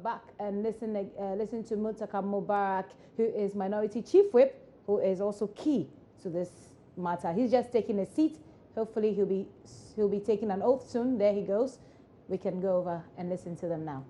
back and listen to Muntaka Mubarak, who is Minority Chief Whip, who is also key to this matter. He's just taking a seat. Hopefully he'll be taking an oath soon. There he goes. We can go over and listen to them now.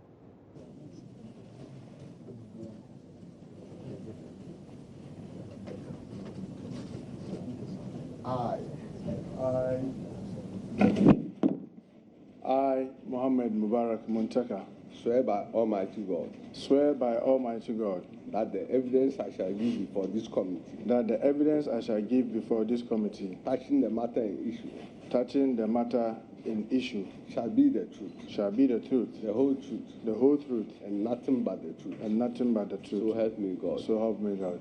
I, Mohammed Muntaka, swear by Almighty God. Swear by Almighty God. That the evidence I shall give before this committee. That the evidence I shall give before this committee. Touching the matter in issue. Touching the matter in issue. Shall be the truth. Shall be the truth. The whole truth. The whole truth. And nothing but the truth. And nothing but the truth. So help me God. So help me God.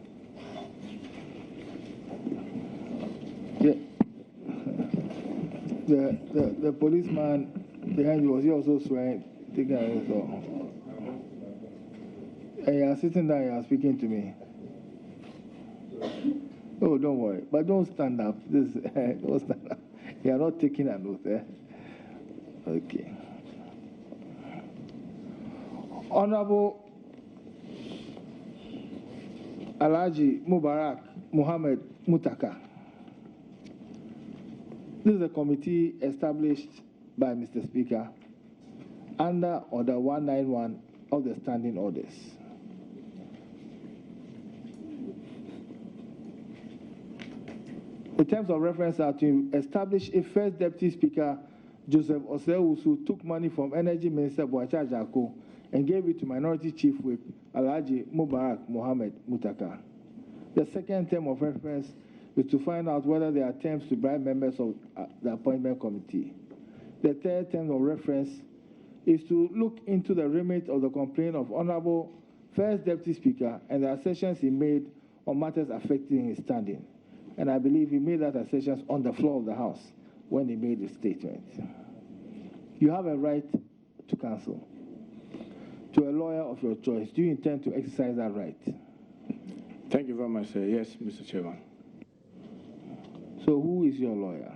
Yeah. The policeman behind you, was he also swearing? Taking an oath? And you are sitting there, you are speaking to me. Oh, don't worry. But don't stand up. Don't stand up. You are not taking an oath, eh? Okay. Honorable Alhaji Mubarak Mohammed Muntaka. This is a committee established by Mr. Speaker under Order 191 of the Standing Orders. The terms of reference are to establish a first Deputy Speaker, Joseph Osewusu, took money from Energy Minister Boacha Jako and gave it to Minority Chief Whip Alhaji Mubarak Mohammed Muntaka. The second term of reference is to find out whether there are attempts to bribe members of the appointment committee. The third term of reference is to look into the remit of the complaint of Honorable First Deputy Speaker and the assertions he made on matters affecting his standing. And I believe he made that assertions on the floor of the House when he made his statement. You have a right to counsel, to a lawyer of your choice. Do you intend to exercise that right? Thank you very much, sir. Yes, Mr. Chairman. So who is your lawyer?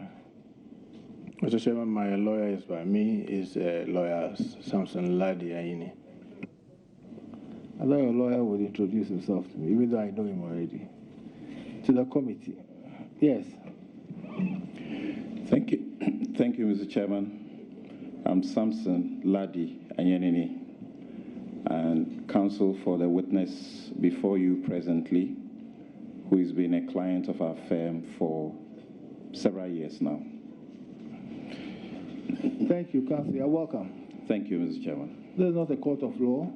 Mr. Chairman, my lawyer is by me, is lawyer Samson Ladi Aini. I thought your lawyer would introduce himself to me, even though I know him already. To the committee. Yes. Thank you. Thank you, Mr. Chairman. I'm Samson Ladi Anyenini, and counsel for the witness before you presently, who has been a client of our firm for several years now. Thank you, counsel. You're welcome. Thank you, Mr. Chairman. This is not a court of law.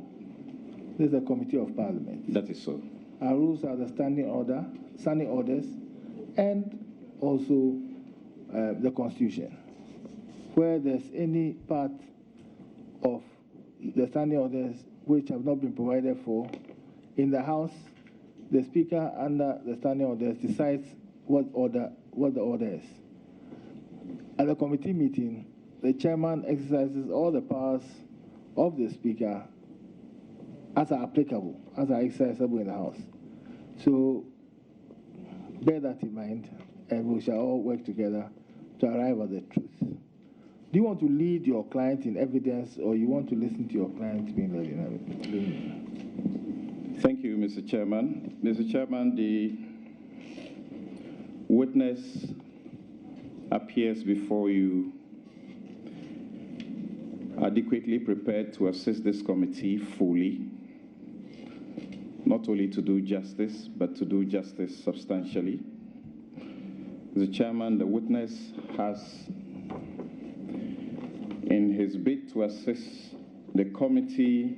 This is a committee of parliament. That is so. Our rules are the standing orders, and also the Constitution. Where there's any part of the standing orders which have not been provided for in the House, the Speaker under the standing orders decides what the order is. At the committee meeting, the chairman exercises all the powers of the Speaker as are applicable, as are exercisable in the House. So bear that in mind, and we shall all work together to arrive at the truth. Do you want to lead your client in evidence, or you want to listen to your client being led in evidence? Thank you, Mr. Chairman. Mr. Chairman, the witness appears before you adequately prepared to assist this committee fully, not only to do justice, but to do justice substantially. Mr. Chairman, the witness has, in his bid to assist the committee,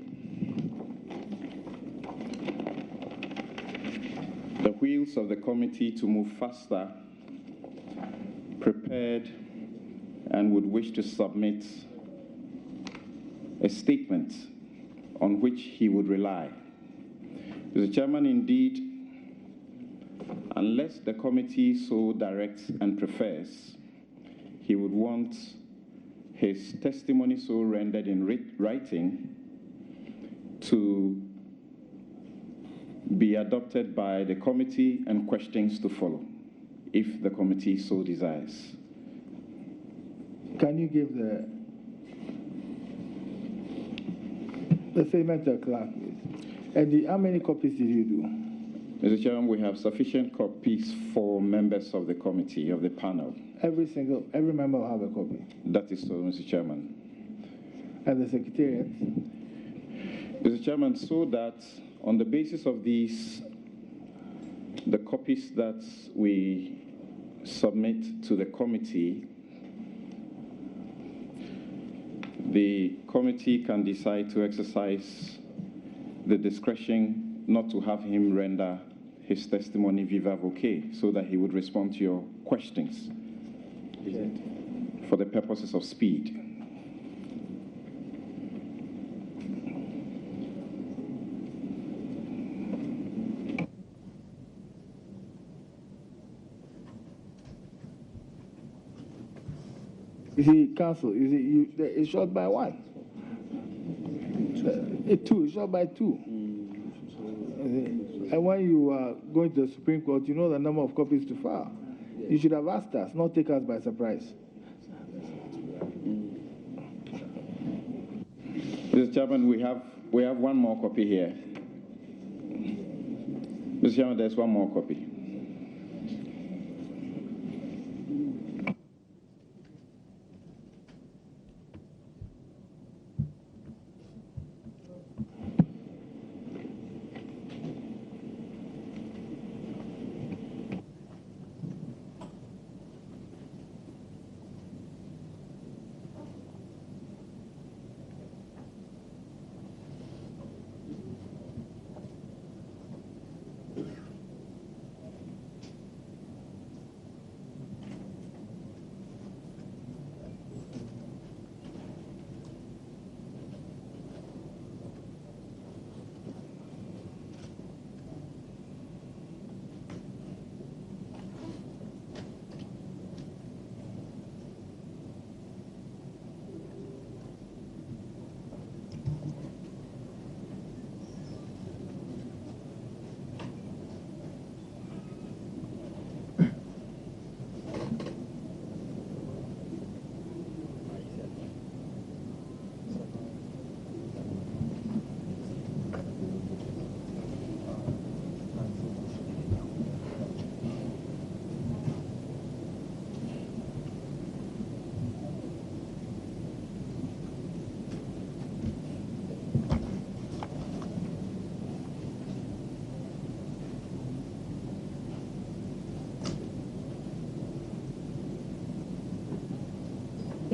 the wheels of the committee to move faster, prepared and would wish to submit a statement on which he would rely. Mr. Chairman, indeed, unless the committee so directs and prefers, he would want his testimony so rendered in writing to be adopted by the committee and questions to follow, if the committee so desires. Can you give the The statement to the clerk, please. And how many copies did you do? Mr. Chairman, we have sufficient copies for members of the committee, of the panel. Every member will have a copy. That is so, Mr. Chairman. And the secretariat? Mr. Chairman, so that on the basis of these, the copies that we submit to the committee, the committee can decide to exercise the discretion not to have him render his testimony viva voce, so that he would respond to your questions for the purposes of speed. You see, counsel, it's short by one. It's short by two. And when you are going to the Supreme Court, you know the number of copies to file. You should have asked us, not take us by surprise. Mr. Chairman, we have one more copy here. Mr. Chairman, there's one more copy.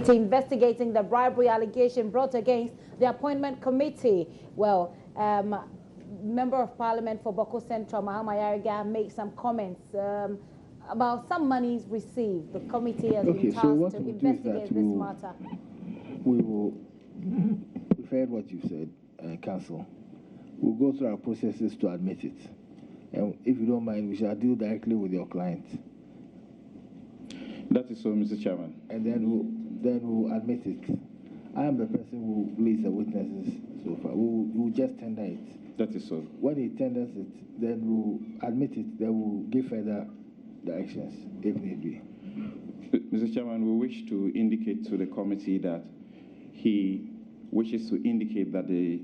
Investigating the bribery allegation brought against the appointment committee. Well, Member of Parliament for Boko Central, Mohammed Muntaka, made some comments about some monies received. The committee has been tasked to investigate this matter. We've heard what you said, Council. We'll go through our processes to admit it. And if you don't mind, we shall deal directly with your client. That is so, Mr. Chairman. And then we'll admit it. I am the person who leads the witnesses so far. We'll just tender it. That is so. When he tenders it, then we'll admit it, then we'll give further directions if need be. Mr. Chairman, we wish to indicate to the committee that he wishes to indicate that the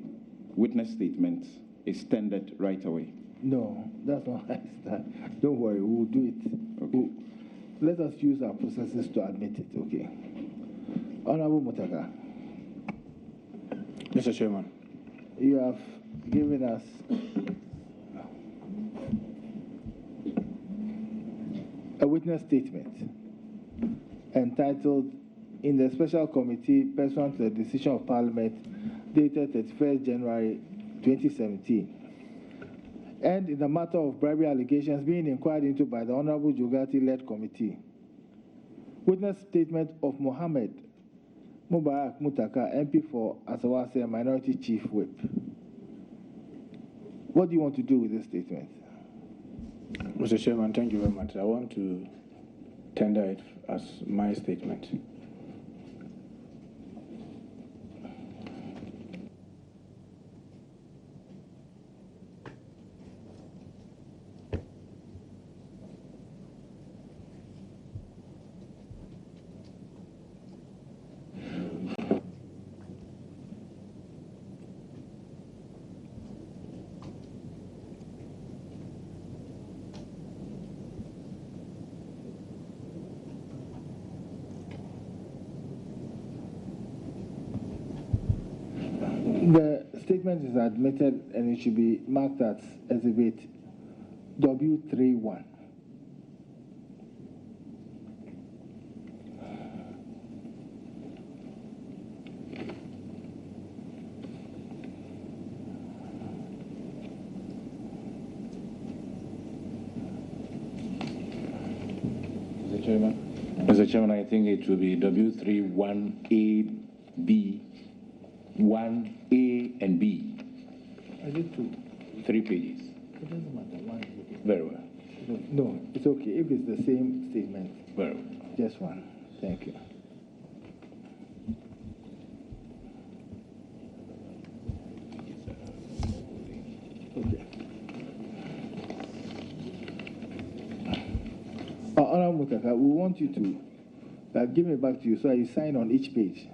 witness statement is tendered right away. No, that's not right. Don't worry, we'll do it. Okay. Let us use our processes to admit it, okay? Honorable Muntaka. Mr. Chairman. You have given us a witness statement entitled, "In the Special Committee pursuant to the decision of Parliament dated 31st January 2017, and in the matter of bribery allegations being inquired into by the Honorable Jogati-led committee. Witness statement of Mohammed Muntaka, MP for Asawase, Minority Chief Whip." What do you want to do with this statement? Mr. Chairman, thank you very much. I want to tender it as my statement. The statement is admitted and it should be marked as Exhibit W31. Mr. Chairman, I think it will be W31AB, 1A and B. I did two. 3 pages. It doesn't matter. One is okay. Very well. No, it's okay. If it's the same statement, Very well. just one. Thank you. Okay. Honorable Muntaka, we want you to give it back to you so you sign on each page.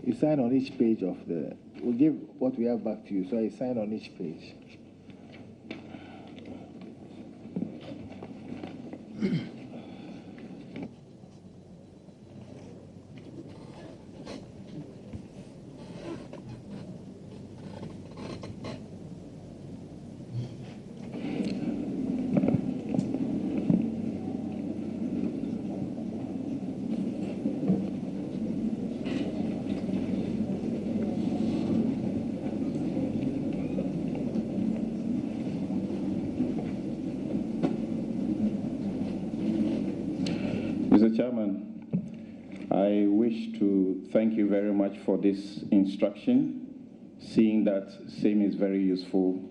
You sign on each page of the. We'll give what we have back to you so you sign on each page. Mr. Chairman, I wish to thank you very much for this instruction, seeing that same is very useful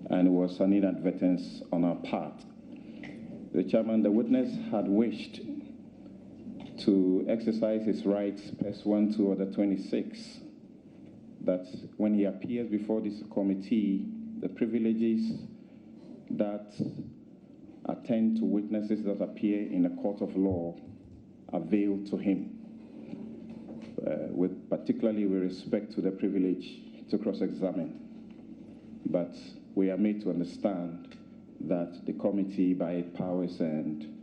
and was an inadvertence on our part. The Chairman, the witness had wished to exercise his rights pursuant to Order 26, that when he appears before this committee, the privileges that attend to witnesses that appear in a court of law avail to him, particularly with respect to the privilege to cross-examine. But we are made to understand that the committee, by its powers and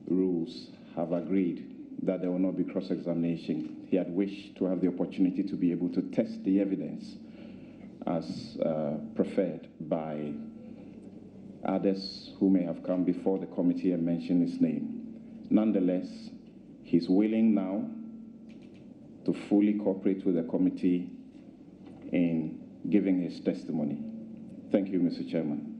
rules, have agreed that there will not be cross-examination. He had wished to have the opportunity to be able to test the evidence as preferred by others who may have come before the committee and mentioned his name. Nonetheless, he's willing now to fully cooperate with the committee in giving his testimony. Thank you, Mr. Chairman.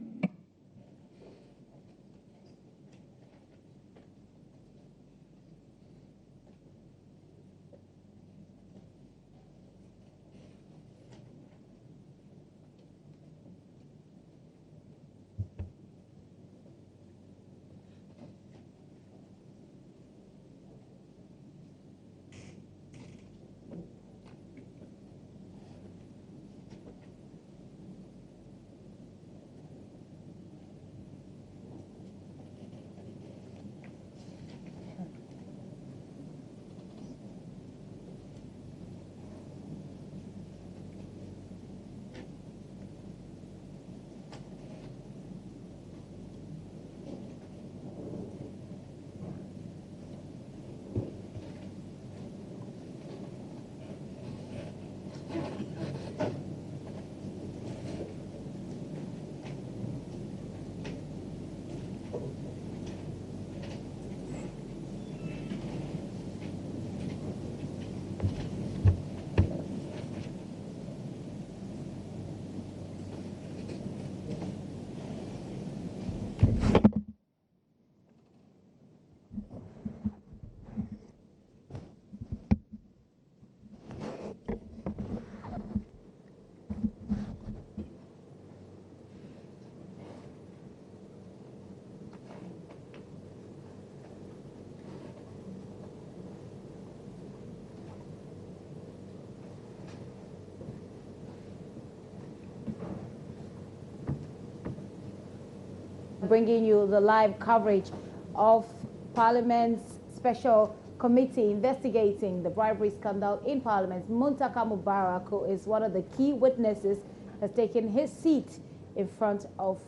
Bringing you the live coverage of Parliament's Special Committee investigating the bribery scandal in Parliament. Muntaka Mubarak, who is one of the key witnesses, has taken his seat in front of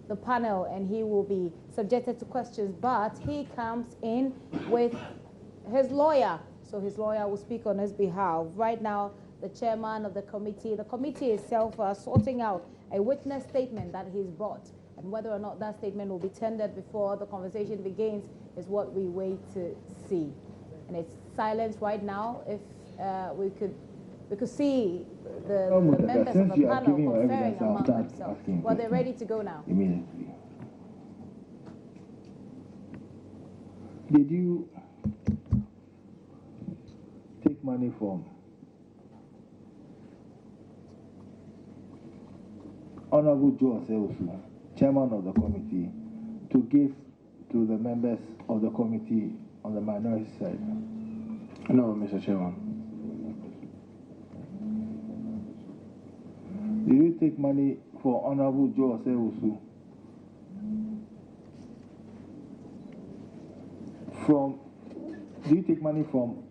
the panel and he will be subjected to questions, but he comes in with his lawyer. So his lawyer will speak on his behalf. Right now, the chairman of the committee itself sorting out a witness statement that he's brought. And whether or not that statement will be tendered before the conversation begins is what we wait to see. And it's silence right now. If we could see the members of the panel conferring among themselves. Well, they're ready to go now. Immediately. Did you take money from Honorable Joe Oseusu, chairman of the committee, to give to the members of the committee on the minority side? No, Mr. Chairman. Did you take money for Honorable Joe Oseusu do you take money from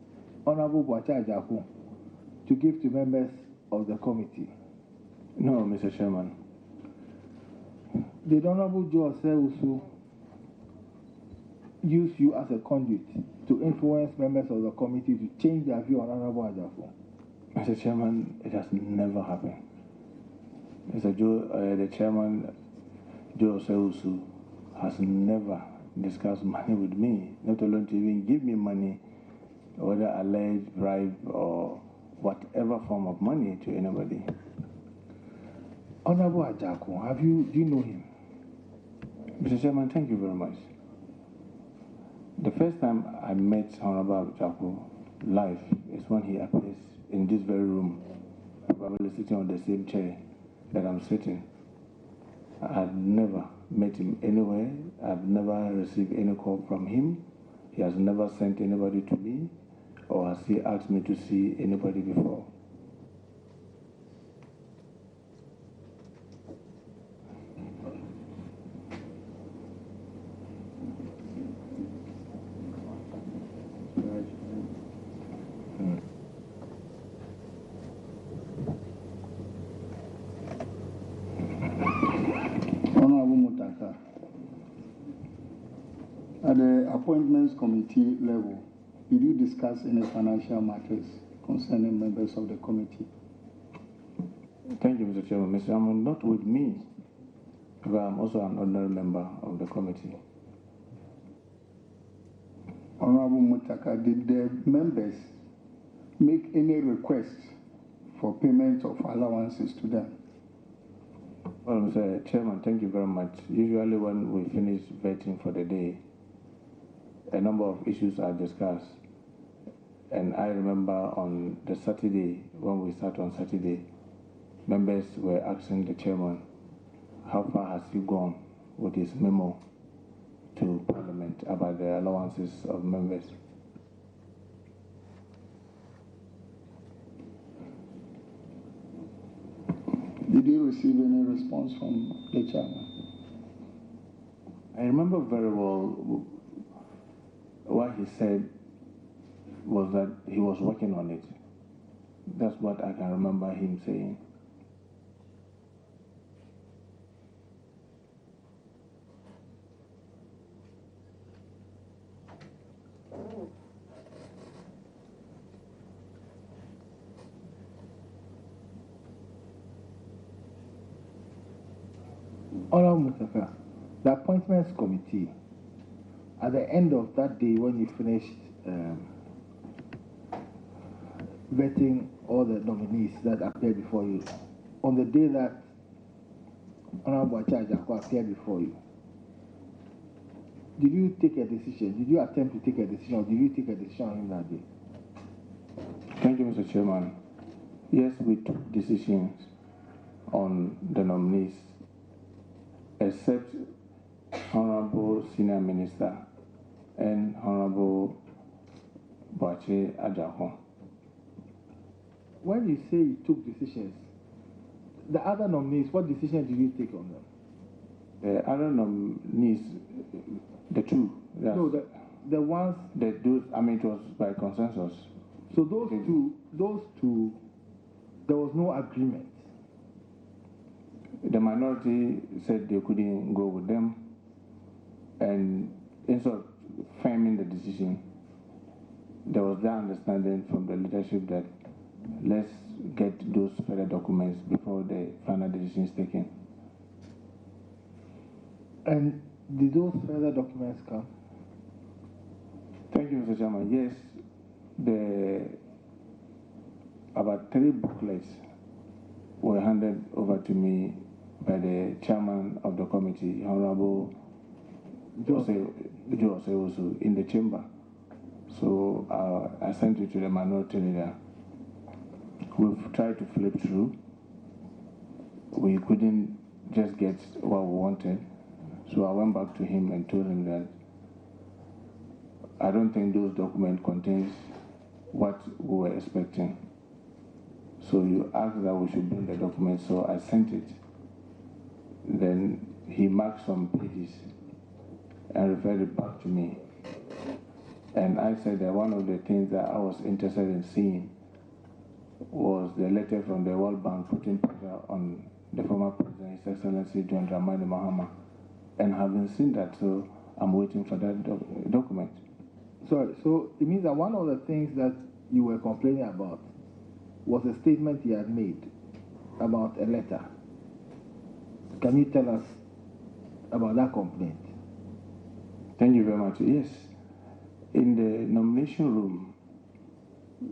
Honorable Boacha Ajaku to give to members of the committee? No, Mr. Chairman. Did Honorable Joe Oseusu use you as a conduit to influence members of the committee to change their view on Honorable Ajaku? Mr. Chairman, it has never happened. Mr. Joe, the chairman, Joe Oseusu, has never discussed money with me, not alone to even give me money, whether alleged bribe or whatever form of money to anybody. Honorable Ajaku, do you know him? Mr. Chairman, thank you very much. The first time I met Honorable Ajaku live is when he appears in this very room, probably sitting on the same chair that I'm sitting. I had never met him anywhere. I've never received any call from him. He has never sent anybody to me, or has he asked me to see anybody before. At the Appointments Committee level, did you discuss any financial matters concerning members of the committee? Thank you, Mr. Chairman. Mr. Chairman, not with me, but I'm also an ordinary member of the committee. Honorable Muntaka, did the members make any requests for payment of allowances to them? Well, Mr. Chairman, thank you very much. Usually when we finish vetting for the day, a number of issues are discussed. And I remember on the Saturday, when we start on Saturday, members were asking the chairman, how far has he gone with his memo to Parliament about the allowances of members? Did you receive any response from the chairman? I remember very well what he said was that he was working on it. That's what I can remember him saying. Honorable Muntaka, the Appointments Committee, at the end of that day when you finished vetting all the nominees that appeared before you, on the day that Honorable Ajaku appeared before you, did you take a decision? Did you attempt to take a decision, or did you take a decision on him that day? Thank you, Mr. Chairman. Yes, we took decisions on the nominees, except Honorable Senior Minister and Honorable Boacha Ajaku. When you say you took decisions, the other nominees, what decision did you take on them? The other nominees, the two. No, the ones. I mean, it was by consensus. So those two, there was no agreement. The minority said they couldn't go with them, and instead of framing the decision, there was that understanding from the leadership that let's get those further documents before the final decision is taken. And did those further documents come? Thank you, Mr. Chairman. Yes, about 3 booklets were handed over to me by the chairman of the committee, Honorable Joe Oseosu, in the chamber. So I sent it to the minority leader. We've tried to flip through. We couldn't just get what we wanted. So I went back to him and told him that I don't think those documents contains what we were expecting. So you asked that we should bring the documents, so I sent it. Then he marked some pages and referred it back to me. And I said that one of the things that I was interested in seeing was the letter from the World Bank putting pressure on the former President, His Excellency John Dramani Mahama. And having seen that, so I'm waiting for that document. Sorry, so it means that one of the things that you were complaining about was a statement he had made about a letter. Can you tell us about that complaint? Thank you very much. Yes. In the nomination room,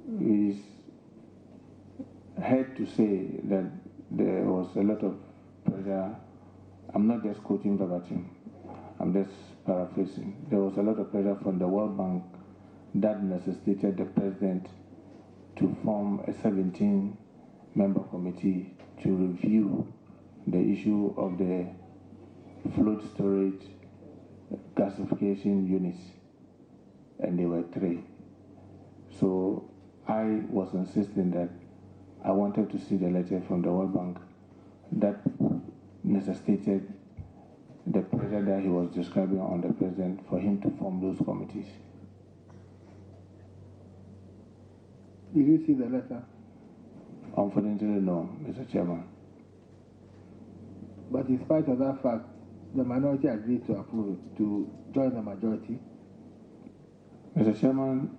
we heard to say that there was a lot of pressure. I'm not just quoting verbatim, I'm just paraphrasing. There was a lot of pressure from the World Bank that necessitated the president to form a 17-member committee to review the issue of the float storage gasification units, and there were 3. So I was insisting that I wanted to see the letter from the World Bank that necessitated the pressure that he was describing on the president for him to form those committees. Did you see the letter? Unfortunately, no, Mr. Chairman. But in spite of that fact, the minority agreed to approve it, to join the majority. Mr. Chairman,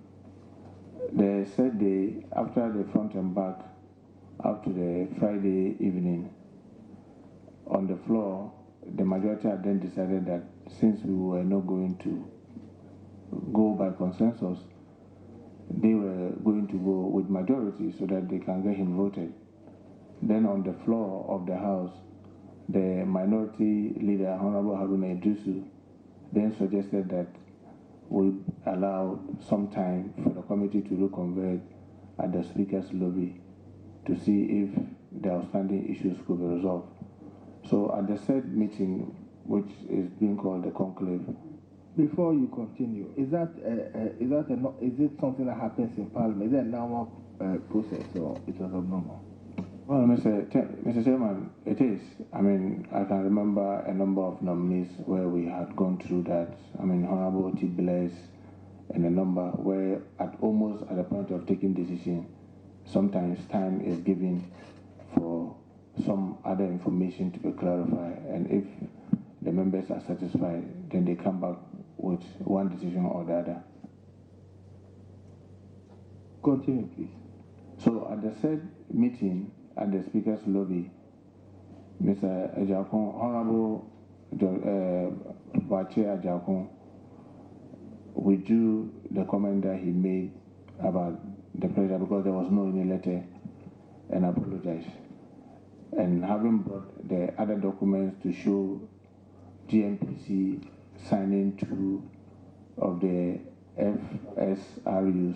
they said after the front and back, up to the Friday evening, on the floor, the majority had then decided that since we were not going to go by consensus, they were going to go with majority so that they can get him voted. Then on the floor of the House, the minority leader, Honorable Haruna Idrisu, then suggested that we allow some time for the committee to reconvene at the Speaker's lobby to see if the outstanding issues could be resolved. So at the said meeting, which is being called the Conclave. Before you continue, is it something that happens in Parliament? Is it a normal process or it was abnormal? Well, Mr. Chairman, it is. I mean, I can remember a number of nominees where we had gone through that. I mean, Honorable T. Blaise and a number where almost at the point of taking decision, sometimes time is given for some other information to be clarified. And if the members are satisfied, then they come back with one decision or the other. Continue, please. So at the said meeting at the Speaker's lobby, Mr. Ajakon, Honorable Bache Ajakon, withdrew the comment that he made about the pressure because there was no any letter, and apologized. And having brought the other documents to show GMPC signing 2 of the FSRUs,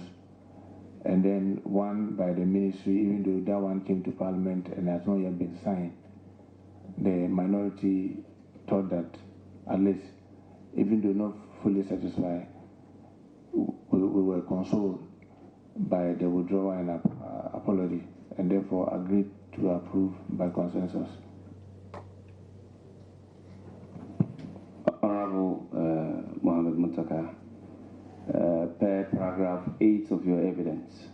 and then 1 by the ministry, even though that one came to Parliament and has not yet been signed, the minority thought that at least, even though not fully satisfied, we were consoled by the withdrawal and apology, and therefore agreed to approve by consensus. Honorable Mohammed Muntaka, per paragraph 8 of your evidence,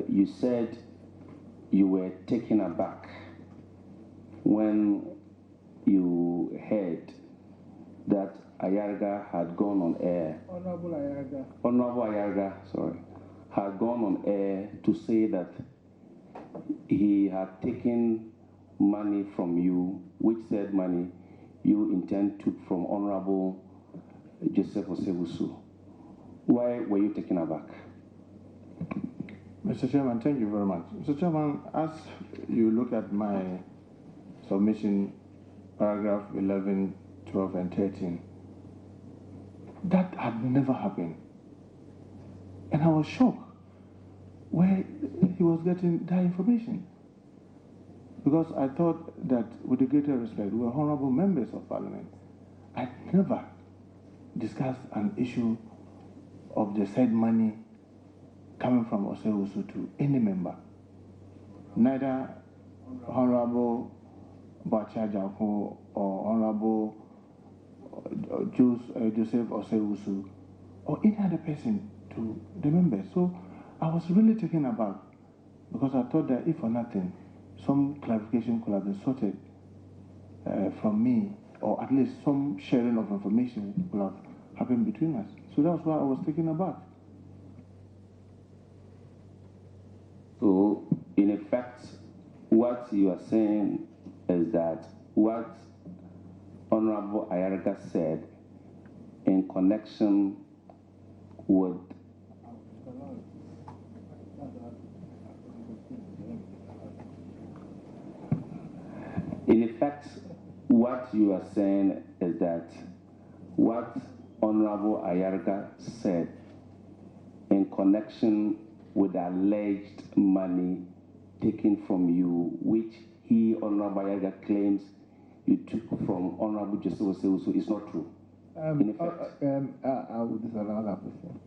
you said you were taken aback when you heard that Ayarga had gone on air. Honorable Ayarga. Honorable Ayarga, sorry, had gone on air to say that he had taken money from you, which said money you intend took from Honorable Joseph Osewusu. Why were you taken aback? Mr. Chairman, thank you very much. Mr. Chairman, as you look at my submission, paragraph 11, 12, and 13, that had never happened. And I was shocked where he was getting that information. Because I thought that, with the greater respect, we were honorable members of parliament. I never discussed an issue of the said money coming from Osewusu to any member. Neither Honorable Bacha Jako or Honorable Joseph Osewusu or any other person to the members. So I was really taken aback because I thought that if for nothing, some clarification could have been sorted from me, or at least some sharing of information could have happened between us. So that's why I was taken aback. So, in effect, what you are saying is that what Honorable Ayarga said in connection with in effect, what you are saying is that what Honorable Ayarga said in connection with alleged money taken from you, which he, Honorable Ayarga, claims you took from Honorable Joseph Osewusu, is not true. In effect, I would disallow that question.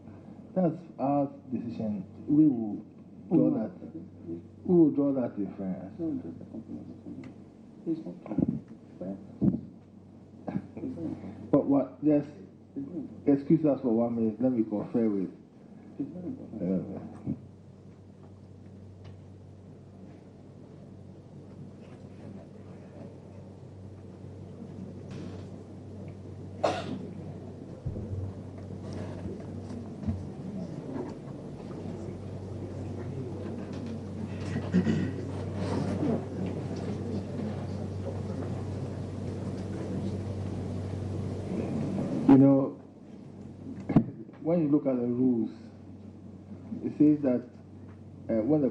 That's our decision. We will draw that. We will draw that difference. But what? Just excuse us for 1 minute. Let me confer with. You know, when you look at the rules, it says that when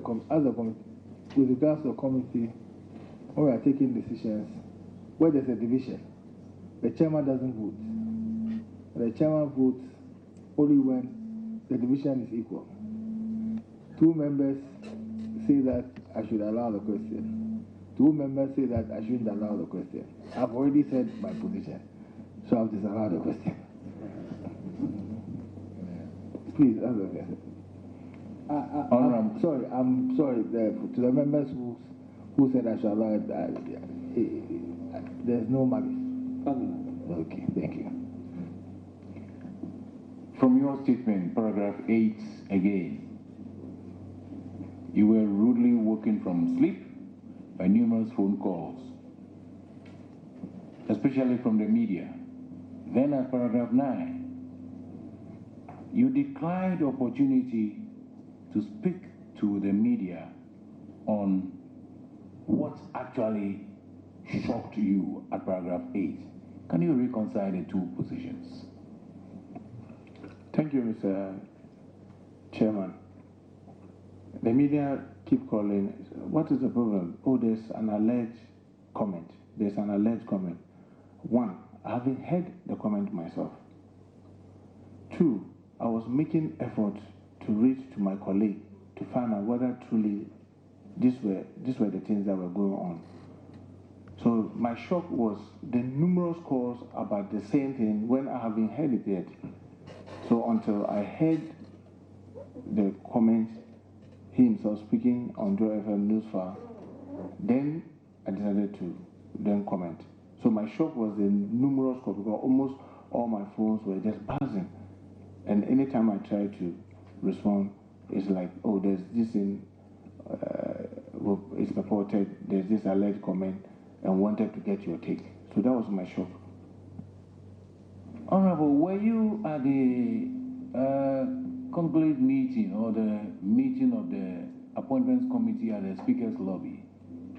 with regards to the committee, when we are taking decisions, where there's a division, the chairman doesn't vote. The chairman votes only when the division is equal. 2 members say that I should allow the question. 2 members say that I shouldn't allow the question. I've already said my position, so I'll disallow the question. Please, I'm sorry to the members who said I should allow it. There's no malice. Okay, thank you. From your statement, paragraph 8 again, you were rudely woken from sleep by numerous phone calls, especially from the media. Then at paragraph 9, you declined the opportunity to speak to the media on what actually shocked you at paragraph 8. Can you reconcile the 2 positions? Thank you, Mr. Chairman. The media keep calling. What is the problem? Oh, there's an alleged comment. There's an alleged comment. 1, I haven't heard the comment myself. 2, I was making effort to reach to my colleague to find out whether truly these were the things that were going on. So my shock was the numerous calls about the same thing when I haven't heard it yet. So until I heard the comments, he himself speaking on Joy FM Newsfile, then I decided to then comment. So my shock was the numerous calls because almost all my phones were just buzzing. And anytime I try to respond, it's like, oh, there's this thing, it's purported, there's this alleged comment, and wanted to get your take. So that was my shock. Honorable, were you at the conclave meeting or the meeting of the appointments committee at the speaker's lobby?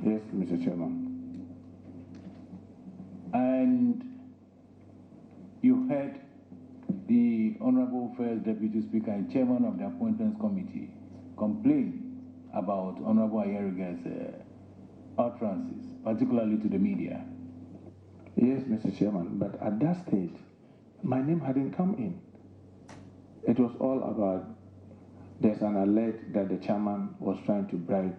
Yes, Mr. Chairman. And you heard the Honorable First Deputy Speaker and Chairman of the Appointments Committee complain about Honorable Ayariga's utterances, particularly to the media. Yes, Mr. Chairman, but at that stage, my name hadn't come in. It was all about there's an alert that the chairman was trying to bribe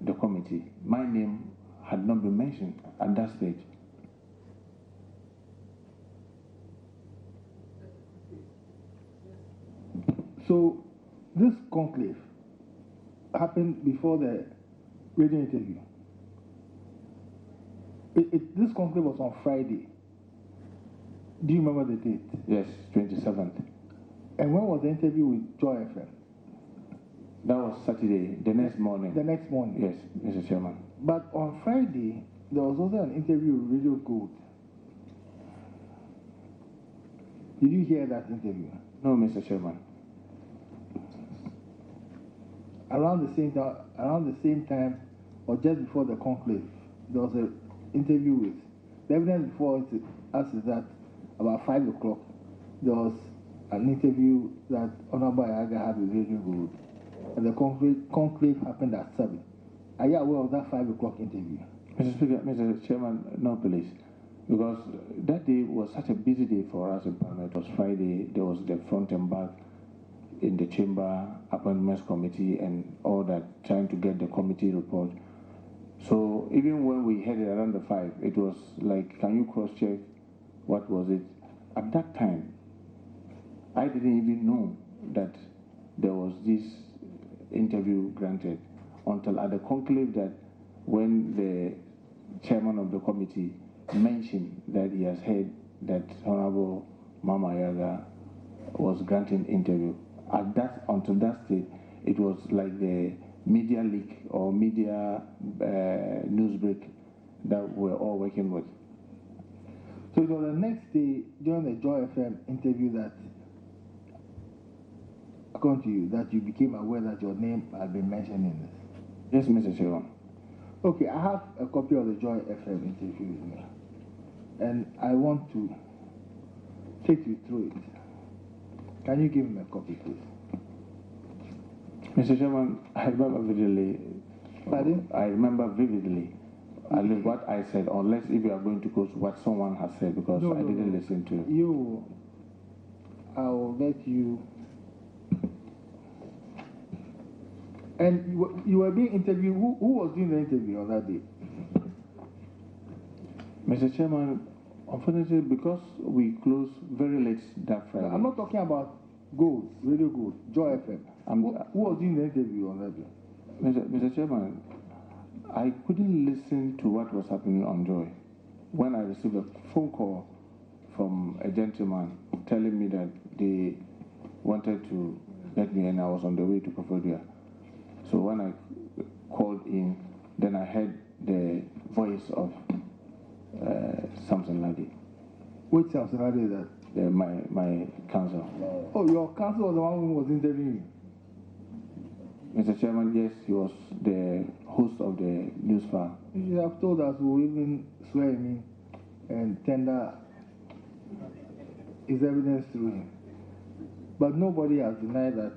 the committee. My name had not been mentioned at that stage. So this conclave happened before the radio interview. This conclave was on Friday. Do you remember the date? Yes, 27th. And when was the interview with Joy FM? That was Saturday, the next morning. The next morning? Yes, Mr. Chairman. But on Friday, there was also an interview with Radio Gold. Did you hear that interview? No, Mr. Chairman. Around the same time, or just before the conclave, there was an interview with. The evidence before us is that about 5 o'clock, there was an interview that Honorable Ayaga had with Radio Gold, and the conclave happened at 7. Are you aware of that 5 o'clock interview? Mr. Speaker, Mr. Chairman, no, please. Because that day was such a busy day for us in Parliament. It was Friday, there was the front and back in the chamber, appointments committee, and all that, trying to get the committee report. So even when we had it around the 5, it was like, can you cross-check what was it? At that time, I didn't even know that there was this interview granted until at the conclave, that when the chairman of the committee mentioned that he has heard that Honorable Mama Yaga was granting interview. Until that stage, it was like the media leak or media news break that we're all working with. So it was the next day during the Joy FM interview that, according to you, that you became aware that your name had been mentioned in this. Yes, Mr. Chairman. Okay, I have a copy of the Joy FM interview with me, and I want to take you through it. Can you give me a copy, please? Mr. Chairman, I remember vividly. Pardon? I remember vividly. At least what I said, unless if you are going to quote what someone has said, because I didn't listen to it. I will let you. And you were being interviewed. Who was doing the interview on that day? Mr. Chairman, unfortunately, because we closed very late that Friday. I'm not talking about Gold, Radio Gold, Joy FM. Who was doing the interview on that day? Mr. Chairman, I couldn't listen to what was happening on Joy when I received a phone call from a gentleman telling me that they wanted to get me and I was on the way to Kofodia. So when I called in, then I heard the voice of Samson Ladi. Which Samson Ladi is that? My counsel. Oh, your counsel was the one who was interviewing you? Mr. Chairman, yes, he was the host of the news file. You should have told us, we'll even swear him in and tender his evidence through him. But nobody has denied that.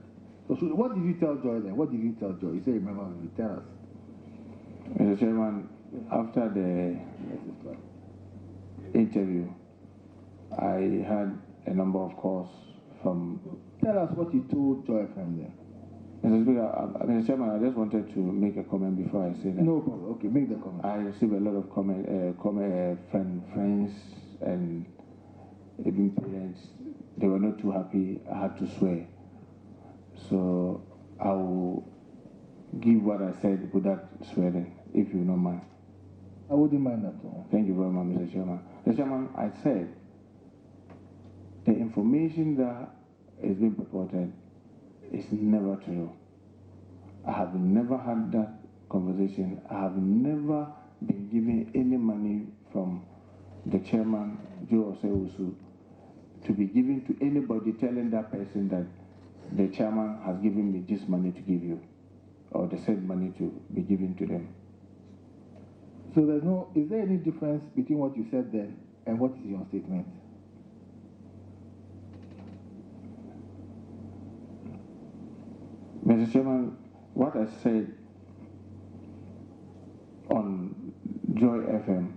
So what did you tell Joy then? What did you tell Joy? You say, remember, you tell us. Mr. Chairman, after the interview, I had a number of calls from... Tell us what you told Joy FM then. Mr. Speaker, Mr. Chairman, I just wanted to make a comment before I say that. No problem. Okay, make the comment. I received a lot of friends and even parents. They were not too happy. I had to swear. So I will give what I said without swearing, if you don't mind. I wouldn't mind at all. Thank you very much, Mr. Chairman. Mr. Chairman, I said the information that is being purported is never true. I have never had that conversation. I have never been given any money from the chairman, Joe Osewusu, to be given to anybody telling that person that the chairman has given me this money to give you, or the said money to be given to them. So is there any difference between what you said then and what is your statement? Mr. Chairman, what I said on Joy FM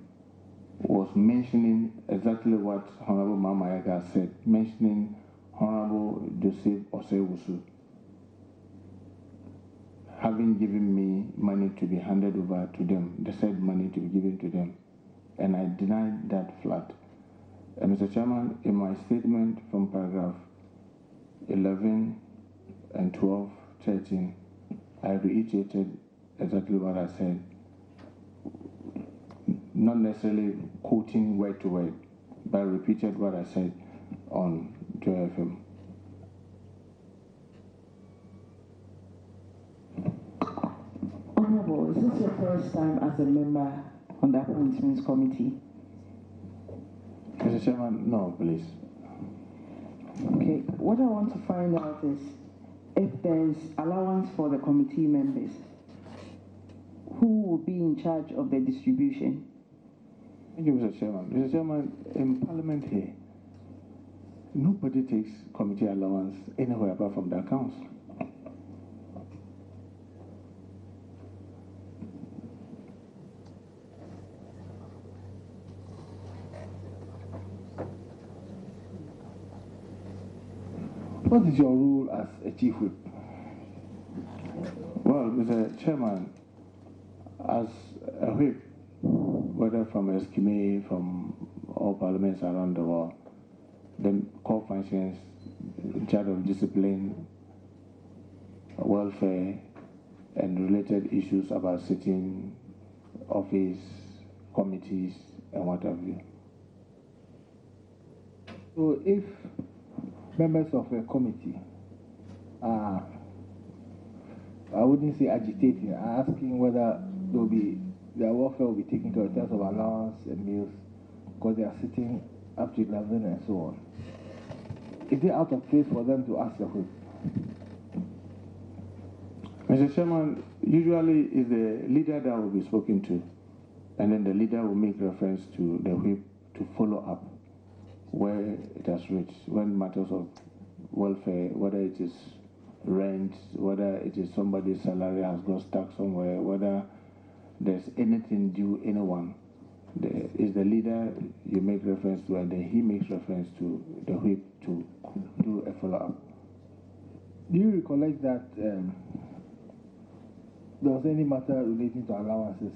was mentioning exactly what Honorable Mama Yaga said, mentioning Honorable Joseph Osewusu having given me money to be handed over to them, the said money to be given to them, and I denied that flat. Mr. Chairman, in my statement from paragraph 11 and 12, 13, I reiterated exactly what I said, not necessarily quoting word to word, but I repeated what I said on Joy FM. Honorable, is this your first time as a member on the Appointments Committee? Mr. Chairman, no, please. Okay, what I want to find out is if there's allowance for the committee members, who will be in charge of the distribution? Thank you, Mr. Chairman. Mr. Chairman, in Parliament here, nobody takes committee allowance anywhere apart from the accounts. What is your role as a chief whip? Well, Mr. Chairman, as a whip, whether from Eskime, from all parliaments around the world, the core functions in charge of discipline, welfare, and related issues about sitting office, committees, and what have you. So if members of a committee are, I wouldn't say agitating, asking whether their welfare will be taken into in terms of allowance and meals because they are sitting up to 11 and so on, is it out of place for them to ask the whip? Mr. Chairman, usually it's the leader that will be spoken to, and then the leader will make reference to the whip to follow up where it has reached, when matters of welfare, whether it is rent, whether it is somebody's salary has got stuck somewhere, whether there's anything due anyone, is the leader you make reference to, and then he makes reference to the whip to do a follow-up. Do you recollect that there was any matter relating to allowances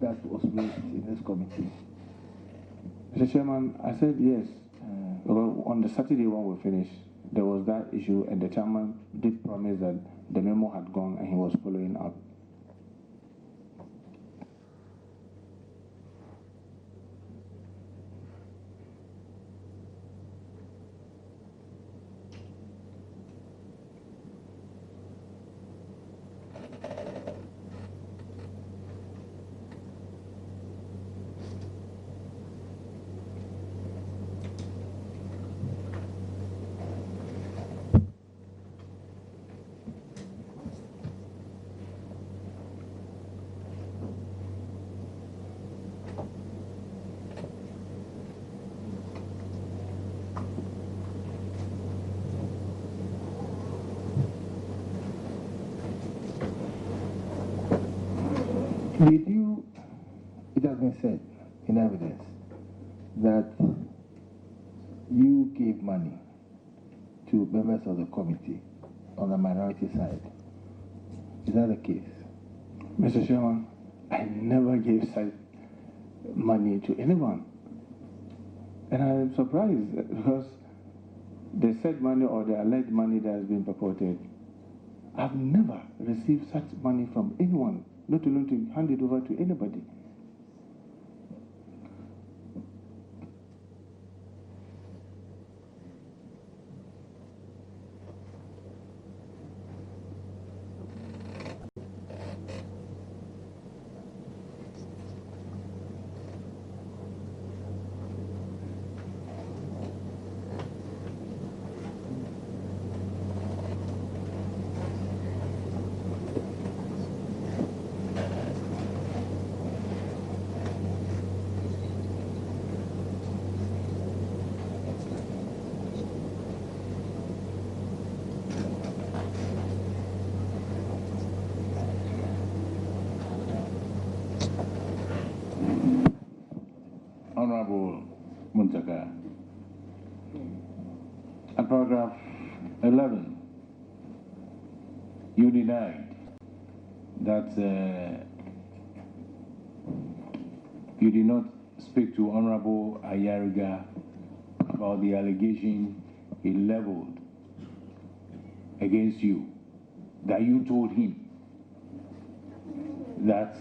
that was raised in this committee? Mr. Chairman, I said yes. Well, on the Saturday when we finished, there was that issue, and the chairman did promise that the memo had gone and he was following up. It has been said in evidence that you gave money to members of the committee on the minority side. Is that the case? Mr. Chairman, I never gave side money to anyone. And I'm surprised because the said money or the alleged money that has been purported, I've never received such money from anyone, not alone to hand it over to anybody. Honorable Muntaka, at paragraph 11, you denied that you did not speak to Honorable Ayariga about the allegation he leveled against you, that you told him that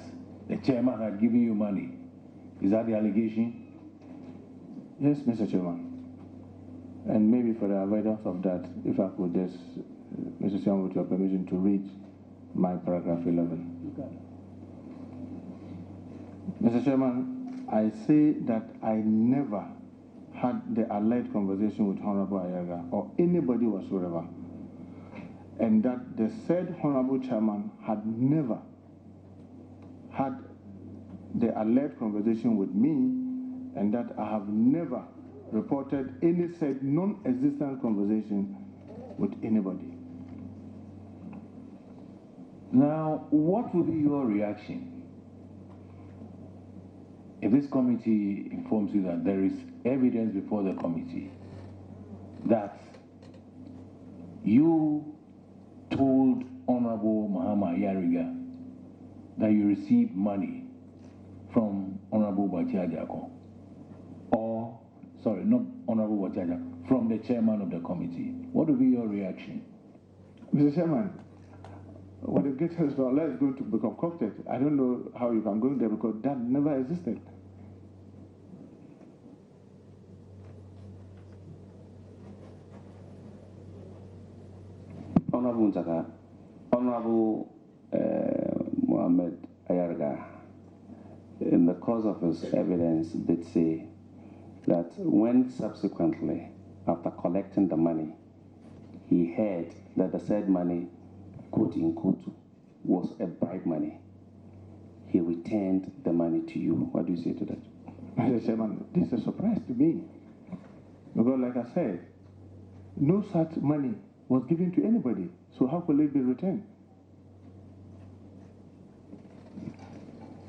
the chairman had given you money. Is that the allegation? Yes, Mr. Chairman. And maybe for the avoidance of that, if I could just, Mr. Chairman, with your permission, to read my paragraph 11. Okay. Mr. Chairman, I say that I never had the alleged conversation with Honorable Ayaga or anybody whatsoever, and that the said Honorable Chairman had never had the alleged conversation with me, and that I have never reported any said non-existent conversation with anybody. Now, what will be your reaction if this committee informs you that there is evidence before the committee that you told Honorable Muhammad Yariga that you received money from Honorable Bachajako, or, sorry, not Honorable Bachajako, from the chairman of the committee? What will be your reaction? Mr. Chairman, what it gets us for, let's go to be concocted. I don't know how you can go there because that never existed. Honorable Muntaka, Honorable Mohammed Ayarga, in the course of his evidence, did say that when subsequently, after collecting the money, he heard that the said money, quote unquote, was a bribe money, he returned the money to you. What do you say to that? Mr. Chairman, this is a surprise to me. Because like I said, no such money was given to anybody. So how could it be returned?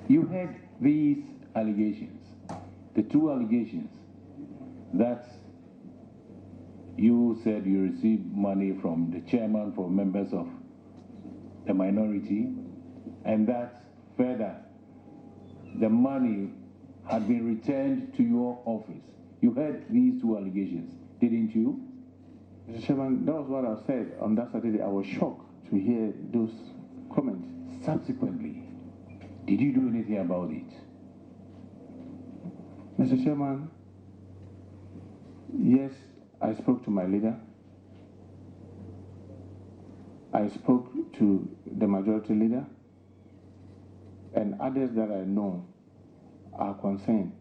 You had these allegations, the two allegations that you said you received money from the chairman for members of the minority, and that further the money had been returned to your office. You heard these two allegations, didn't you? Mr. Chairman, that was what I said on that Saturday. I was shocked to hear those comments. Subsequently, did you do anything about it? Mr. Chairman, yes, I spoke to my leader. I spoke to the majority leader, and others that I know are concerned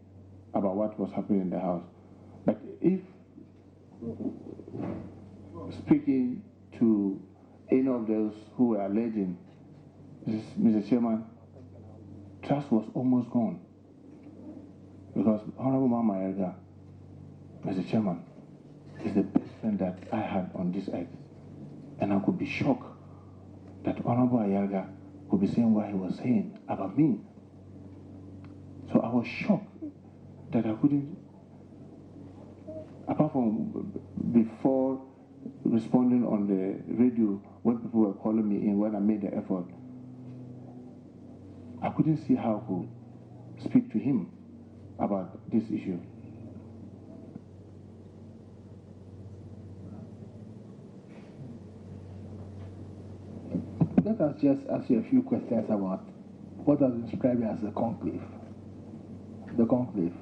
about what was happening in the house. But if speaking to any of those who were alleging, Mr. Chairman, trust was almost gone. Because Honorable Mama Erga, Mr. Chairman, is the best friend that I had on this earth. And I could be shocked that Honorable Ayarga could be saying what he was saying about me. So I was shocked that I couldn't, apart from before responding on the radio when people were calling me in when I made the effort, I couldn't see how I could speak to him about this issue. Let us just ask you a few questions about what was described as the conclave. The conclave.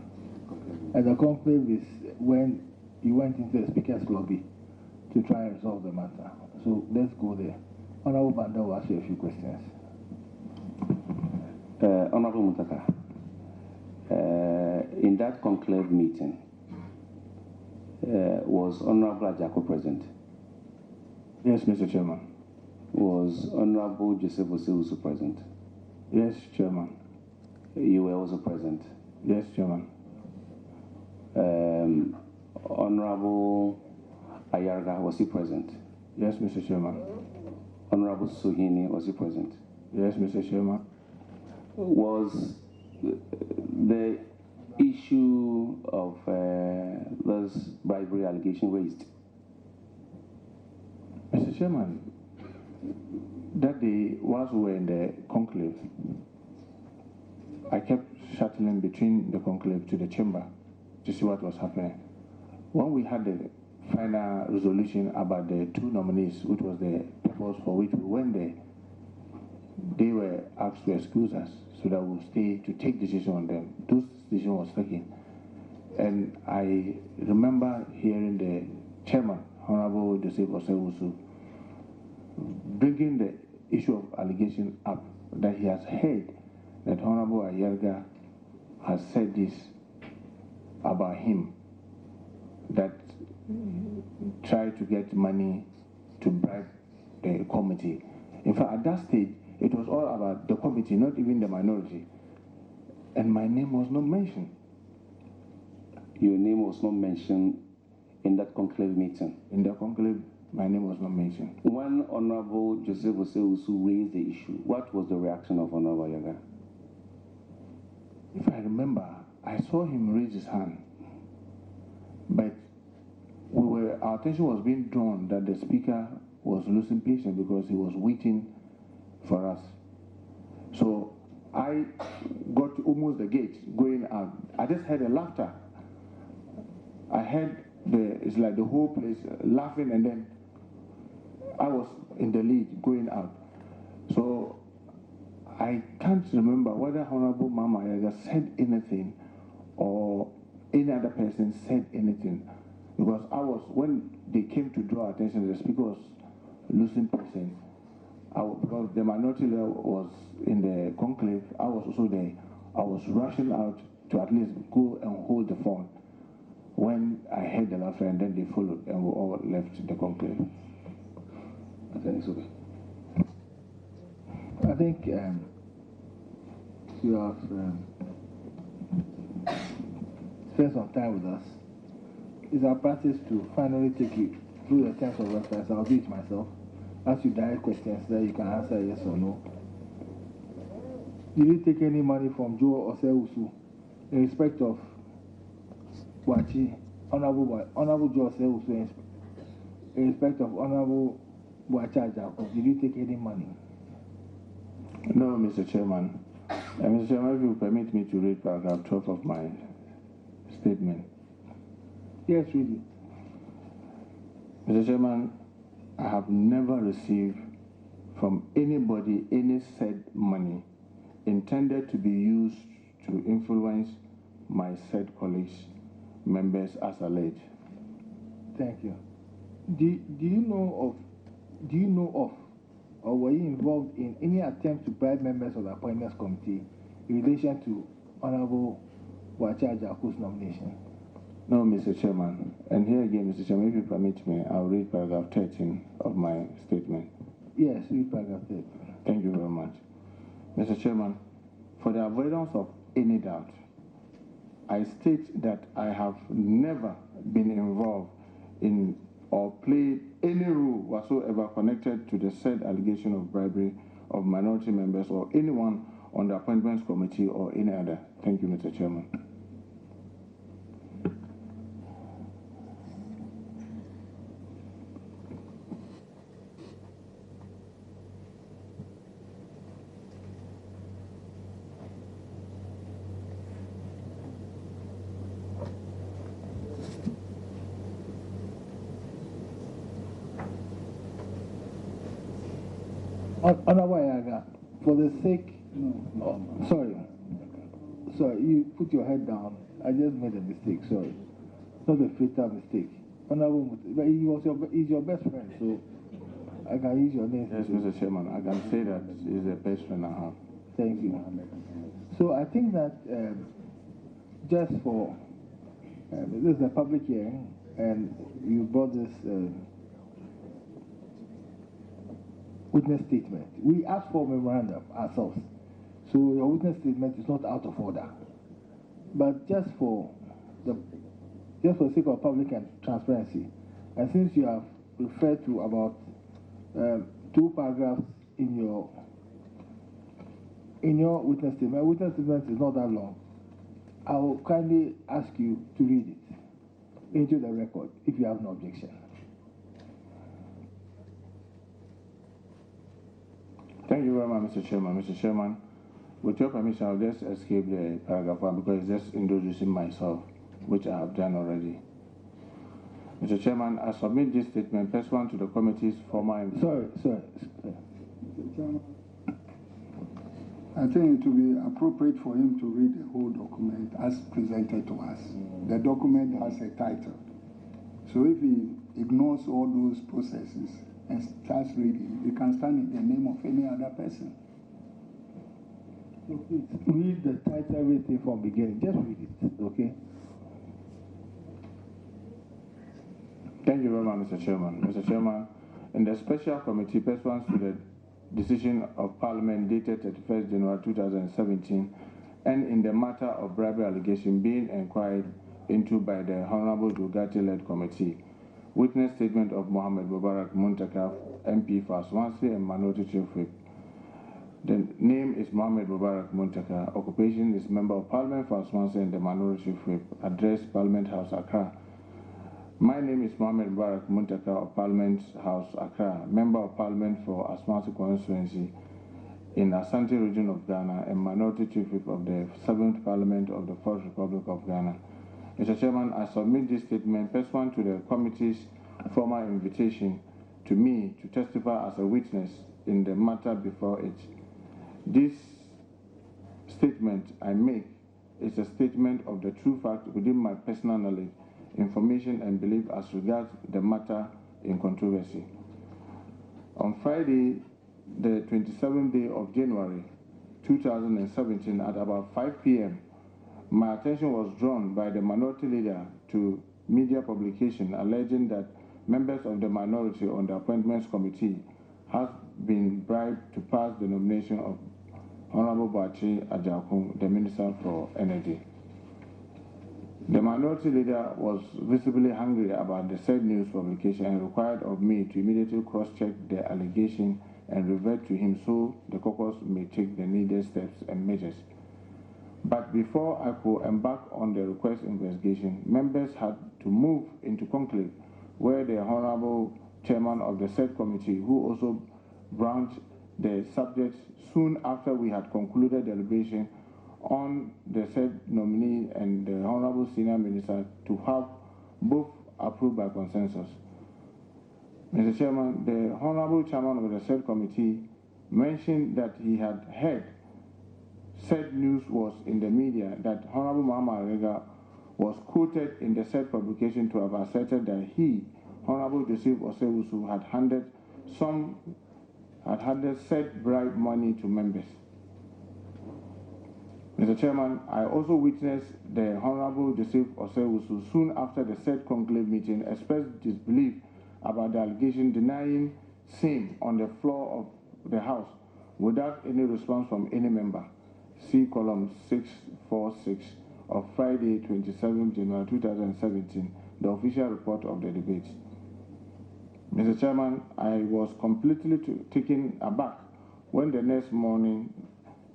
And the conclave is when you went into the speaker's lobby to try and resolve the matter. So let's go there. Honorable Banda will ask you a few questions. Honorable Muntaka, in that conclave meeting, was Honorable Ajako present? Yes, Mr. Chairman. Was Honorable Joseph Osewusu present? Yes, Chairman. You were also present? Yes, Chairman. Honorable Ayarga, was he present? Yes, Mr. Chairman. Honorable Suhini, was he present? Yes, Mr. Chairman. Was the issue of this bribery allegation raised? Mr. Chairman, that day, whilst we were in the conclave, I kept shuttling between the conclave to the chamber to see what was happening. When we had the final resolution about the two nominees, which was the purpose for which we went there, they were asked to excuse us so that we'll stay to take decision on them. Those decision was taken. And I remember hearing the chairman, Honorable Joseph Osewusu, bringing the issue of allegation up, that he has heard that Honorable Ayerga has said this about him, that tried to get money to bribe the committee. In fact, at that stage, it was all about the committee, not even the minority. And my name was not mentioned. Your name was not mentioned in that conclave meeting? In the conclave, my name was not mentioned. When Honorable Joseph Osewusu raised the issue, what was the reaction of Honorable Ayerga? If I remember, I saw him raise his hand, but our attention was being drawn that the speaker was losing patience because he was waiting for us. So I got to almost the gate going out. I just heard a laughter. I heard it's like the whole place laughing, and then I was in the lead going out. So I can't remember whether Honorable Mama Ayerga said anything or any other person said anything, because when they came to draw attention, the speaker was losing patience. Because the minority leader was in the conclave, I was also there. I was rushing out to at least go and hold the phone when I heard the laughter, and then they followed and we all left the conclave. I think it's okay. I think you have spent some time with us. It's our practice to finally take you through the terms of reference. I'll do it myself. Ask you direct questions that you can answer yes or no. Did you take any money from Joe Osewusu in respect of Wachi, Honorable Joe Osewusu, in respect of Honorable Wacha Jacob? Did you take any money? No, Mr. Chairman. Mr. Chairman, if you permit me to read paragraph 12 of my statement. Yes, read it. Mr. Chairman, I have never received from anybody any said money intended to be used to influence my said colleagues, members as alleged. Thank you. Do you know of, or were you involved in any attempt to bribe members of the appointments committee in relation to Honorable Wacha Jaku's nomination? No, Mr. Chairman. And here again, Mr. Chairman, if you permit me, I'll read paragraph 13 of my statement. Yes, read paragraph 13. Thank you very much. Mr. Chairman, for the avoidance of any doubt, I state that I have never been involved in or played any role whatsoever connected to the said allegation of bribery of minority members or anyone on the appointments committee or any other. Thank you, Mr. Chairman. Honorable Ayerga, for the sake, sorry, you put your head down. I just made a mistake, sorry. Not a fatal mistake. Honorable, but he's your best friend, so I can use your name. Yes, Mr. Chairman, I can say that he's the best friend I have. Thank you. So I think that just for, this is a public hearing, and you brought this witness statement. We asked for a memorandum ourselves, so your witness statement is not out of order. But just for the sake of public and transparency, and since you have referred to about 2 paragraphs in your witness statement is not that long. I will kindly ask you to read it into the record if you have no objection. Thank you very much, Mr. Chairman. Mr. Chairman, with your permission, I'll just escape the paragraph 1 because it's just introducing myself, which I have done already. Mr. Chairman, I submit this statement pursuant to the committee's former... Sorry. Mr. Chairman, I think it will be appropriate for him to read the whole document as presented to us. The document has a title. So if he ignores all those processes and starts reading, he can stand in the name of any other person. So please read the title, everything from beginning. Just read it, okay? Thank you very much, Mr. Chairman. Mr. Chairman, in the special committee pursuant to the decision of Parliament dated 31st January 2017, and in the matter of bribery allegation being inquired into by the Honorable Dugati-led committee, witness statement of Mohammed Muntaka, MP for Swansea and Minority Chief Whip. The name is Mohammed Muntaka. Occupation is Member of Parliament for Swansea and the Minority Chief Whip. Address Parliament House, Accra. My name is Mohammed Muntaka of Parliament House, Accra, Member of Parliament for Ashanti Constituency in Ashanti region of Ghana and Minority Chief Whip of the 7th Parliament of the 4th Republic of Ghana. Mr. Chairman, I submit this statement pursuant to the committee's formal invitation to me to testify as a witness in the matter before it. This statement I make is a statement of the true fact within my personal knowledge, information and belief as regards the matter in controversy. On Friday, the 27th day of January 2017 at about 5 p.m., my attention was drawn by the minority leader to media publication alleging that members of the minority on the appointments committee have been bribed to pass the nomination of Honorable Bachi Ajakun, the Minister for Energy. The minority leader was visibly angry about the said news publication and required of me to immediately cross-check the allegation and revert to him so the caucus may take the needed steps and measures. But before I could embark on the request investigation, members had to move into conclave, where the Honorable Chairman of the said committee, who also branched the subject soon after we had concluded deliberation on the said nominee and the Honorable Senior Minister, to have both approved by consensus. Mr. Chairman, the Honorable Chairman of the said committee mentioned that he had heard said news was in the media that Honorable Muhammad Muntaka was quoted in the said publication to have asserted that he, Honorable Joseph Osewusu, had handed said bribe money to members. Mr. Chairman, I also witnessed the Honorable Joseph Osewusu soon after the said conclave meeting expressed disbelief about the allegation, denying same on the floor of the House without any response from any member. See column 646 of Friday, 27 January 2017, the official report of the debate. Mr. Chairman, I was completely taken aback when the next morning,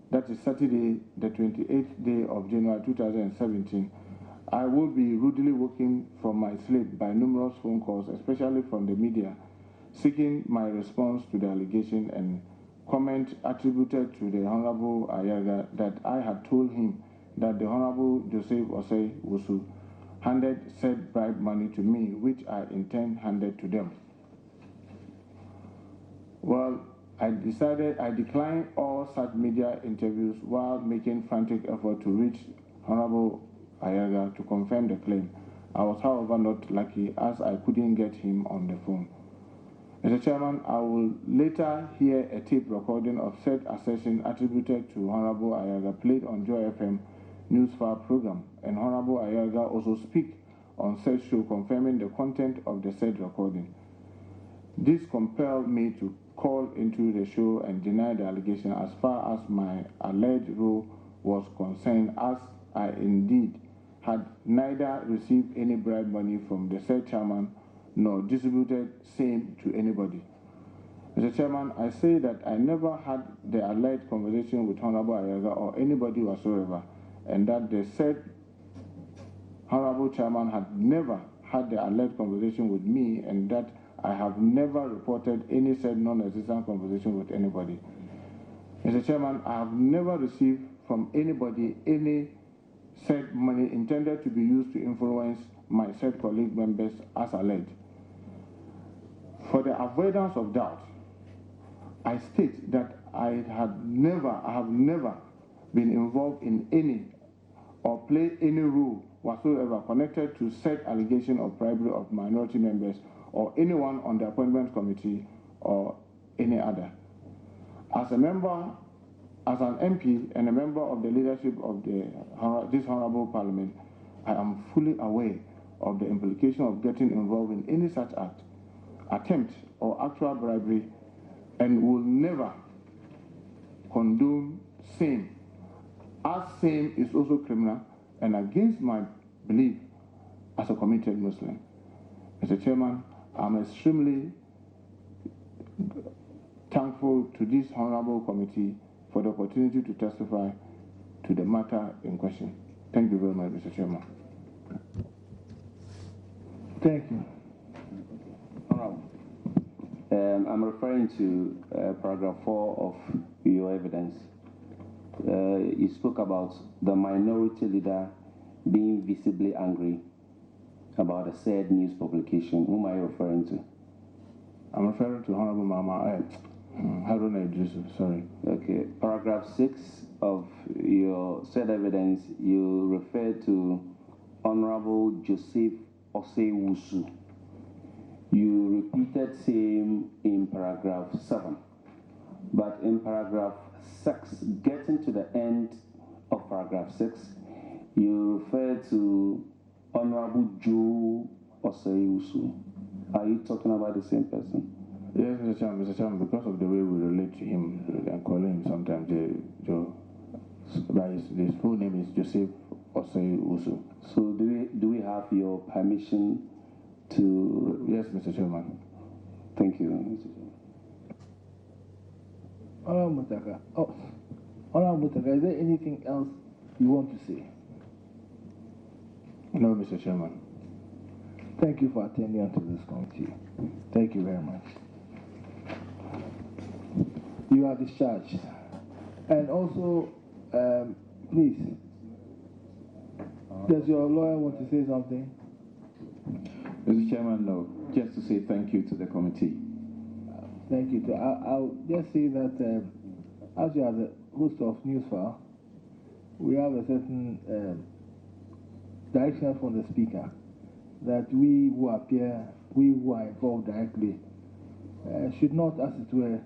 that is Saturday, the 28th day of January 2017, I will be rudely woken from my sleep by numerous phone calls, especially from the media, seeking my response to the allegation and comment attributed to the Honorable Ayaga that I had told him that the Honorable Joseph Osewusu handed said bribe money to me, which I in turn handed to them. Well, I declined all such media interviews while making frantic effort to reach Honorable Ayaga to confirm the claim. I was, however, not lucky as I couldn't get him on the phone. Mr. Chairman, I will later hear a tape recording of said assertion attributed to Honorable Ayaga played on Joy FM Newsfile program, and Honorable Ayaga also speak on said show confirming the content of the said recording. This compelled me to call into the show and deny the allegation as far as my alleged role was concerned, as I indeed had neither received any bribe money from the said chairman nor distributed same to anybody. Mr. Chairman, I say that I never had the alleged conversation with Honorable Ayaga or anybody whatsoever, and that the said Honorable Chairman had never had the alert conversation with me, and that I have never reported any said non-existent conversation with anybody. Mr. Chairman, I have never received from anybody any said money intended to be used to influence my said colleague members as alleged. For the avoidance of doubt, I state that I have never been involved in any or played any role whatsoever connected to said allegation of bribery of minority members or anyone on the appointment committee or any other. As a member, as an MP and a member of the leadership of this Honorable Parliament, I am fully aware of the implication of getting involved in any such act, attempt, or actual bribery, and will never condone same, as same is also criminal and against my belief as a committed Muslim. Mr. Chairman, I'm extremely thankful to this Honorable Committee for the opportunity to testify to the matter in question. Thank you very much, Mr. Chairman. Thank you. I'm referring to paragraph 4 of your evidence. You spoke about the minority leader being visibly angry about a said news publication. Whom are you referring to? I'm referring to Honorable Mama Haruna Idris, sorry. Okay. Paragraph 6 of your said evidence, you refer to Honorable Joseph Osei-Wusu. You repeated same in paragraph 7. But in paragraph 6, getting to the end of paragraph 6, you refer to Honorable Joe Osei-Wusu. Are you talking about the same person? Yes, Mr. Chairman, because of the way we relate to him and call him sometimes Joe, but his full name is Joseph Osei-Wusu. So do we have your permission to... Yes, Mr. Chairman. Thank you, Mr. Chairman. Honorable Muntaka. Honorable Muntaka, is there anything else you want to say? No, Mr. Chairman. Thank you for attending to this committee. Thank you very much. You are discharged. And also, please, does your lawyer want to say something? Mr. Chairman, no. Just to say thank you to the committee. Thank you. I'll just say that as you are the host of Newsfile, we have a certain direction from the speaker that we who appear, we who are involved directly, should not, as it were,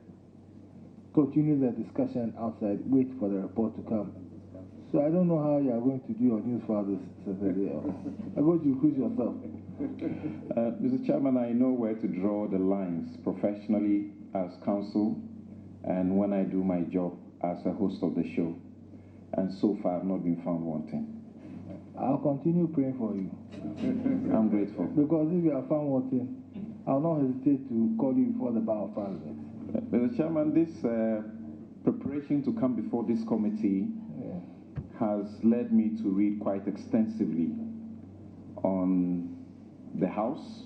continue the discussion outside, wait for the report to come. So I don't know how you are going to do your Newsfile this Saturday. I'm going to recruit yourself. Mr. Chairman, I know where to draw the lines professionally as counsel and when I do my job as a host of the show. And so far, I've not been found wanting. I'll continue praying for you. I'm grateful. Because if you are found wanting, I'll not hesitate to call you before the bar of Parliament. Mr. Chairman, this preparation to come before this committee has led me to read quite extensively on the House,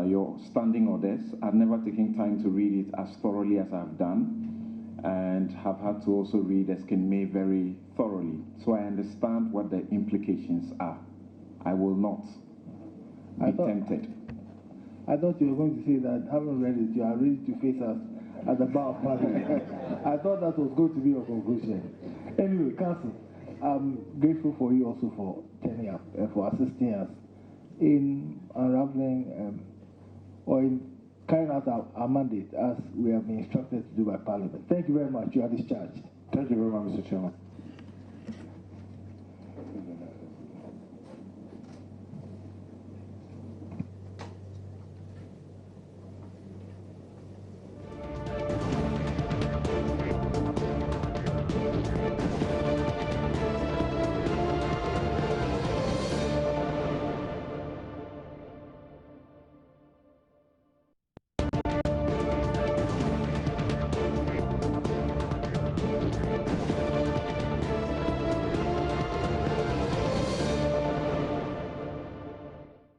your standing orders. I've never taken time to read it as thoroughly as I've done, and have had to also read Eskin May very thoroughly. So I understand what the implications are. I will not be tempted. I thought you were going to say that, having read it, you are ready to face us at the bar of Parliament. I thought that was going to be your conclusion. Anyway, Counsel, I'm grateful for you also for turning up and for assisting us in unraveling or in carrying out our mandate as we have been instructed to do by Parliament. Thank you very much. You are discharged. Thank you very much, Mr. Chairman.